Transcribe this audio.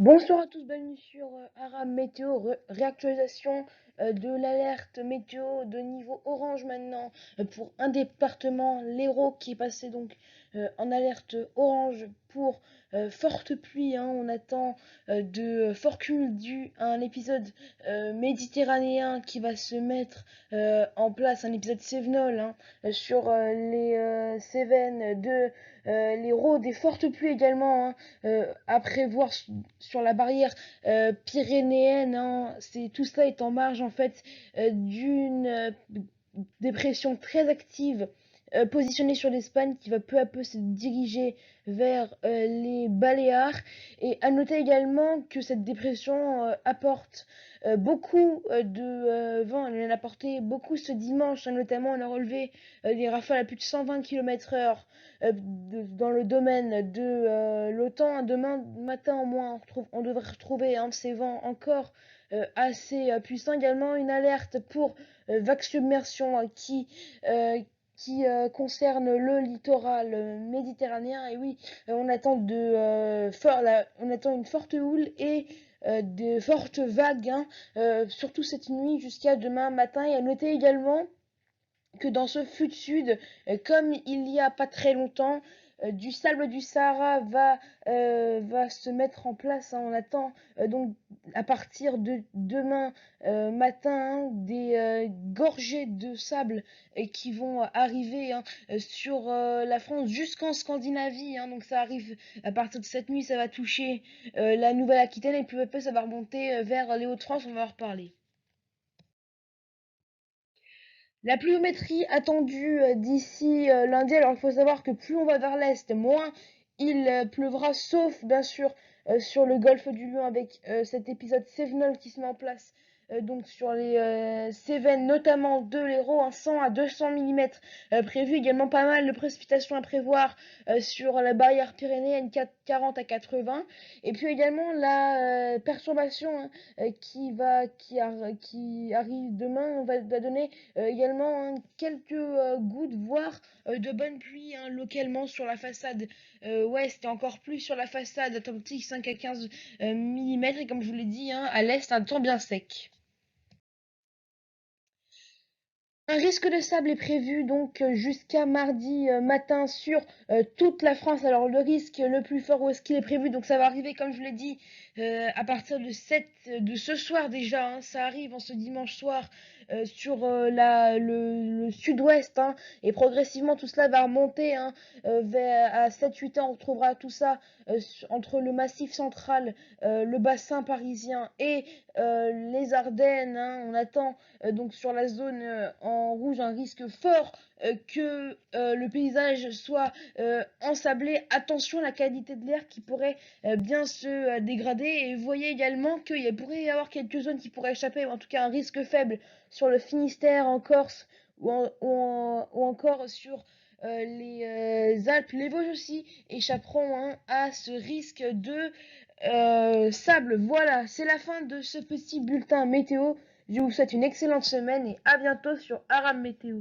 Bonsoir à tous, bienvenue sur Aram Météo, réactualisation de l'alerte météo de niveau orange maintenant pour un département, l'Hérault, qui est passé donc en alerte orange pour forte pluie, hein. On attend de forts cumuls dus à un épisode méditerranéen qui va se mettre en place, un épisode cévenol, hein, sur les Cévennes de l'Hérault, des fortes pluies également, hein, à prévoir sur la barrière pyrénéenne, hein. Tout ça est en marge en fait d'une dépression très active positionnée sur l'Espagne qui va peu à peu se diriger vers les Baléares. Et à noter également que cette dépression apporte beaucoup de vent. Elle en a apporté beaucoup ce dimanche, hein. Notamment on a relevé des rafales à plus de 120 km/h dans le domaine de l'OTAN. Demain matin au moins on devrait retrouver un de ces vents encore assez puissants. Également une alerte pour vague submersion qui concerne le littoral méditerranéen. Et oui, on attend une forte houle et de fortes vagues, hein, surtout cette nuit jusqu'à demain matin. Et à noter également que dans ce flux sud, comme il y a pas très longtemps, du sable du Sahara va se mettre en place, hein. On attend donc à partir de demain matin, hein, des gorgées de sable qui vont arriver, hein, sur la France jusqu'en Scandinavie, hein. Donc ça arrive à partir de cette nuit, ça va toucher la Nouvelle-Aquitaine et peu à peu ça va remonter vers les Hauts-de-France, on va en reparler. La pluviométrie attendue d'ici lundi. Alors il faut savoir que plus on va vers l'est, moins il pleuvra, sauf bien sûr sur le golfe du Lion avec cet épisode Cévenol qui se met en place. Donc sur les Cévennes, notamment de l'Hérault, un 100 à 200 mm prévu. Également pas mal de précipitations à prévoir sur la barrière pyrénéenne 40 à 80. Et puis également la perturbation, hein, qui arrive demain va donner également, hein, quelques gouttes, voire de bonnes pluies, hein, localement sur la façade ouest et encore plus sur la façade atlantique 5 à 15 mm. Et comme je vous l'ai dit, hein, à l'est, un temps bien sec. Un risque de sable est prévu donc jusqu'à mardi matin sur toute la France. Alors le risque le plus fort, où est-ce qu'il est prévu? Donc ça va arriver, comme je vous l'ai dit, à partir de ce soir déjà, hein. Ça arrive en ce dimanche soir sur le sud-ouest, hein. Et progressivement tout cela va remonter, hein, vers à 7-8 ans. On retrouvera tout ça entre le massif central, le bassin parisien et les Ardennes, hein. On attend donc sur la zone en rouge un risque fort que le paysage soit ensablé. Attention à la qualité de l'air qui pourrait bien se dégrader. Et vous voyez également qu'il pourrait y avoir quelques zones qui pourraient échapper, ou en tout cas un risque faible sur le Finistère, en Corse ou encore sur les Alpes. Les Vosges aussi échapperont, hein, à ce risque de sable. Voilà, c'est la fin de ce petit bulletin météo. Je vous souhaite une excellente semaine et à bientôt sur Aram Météo.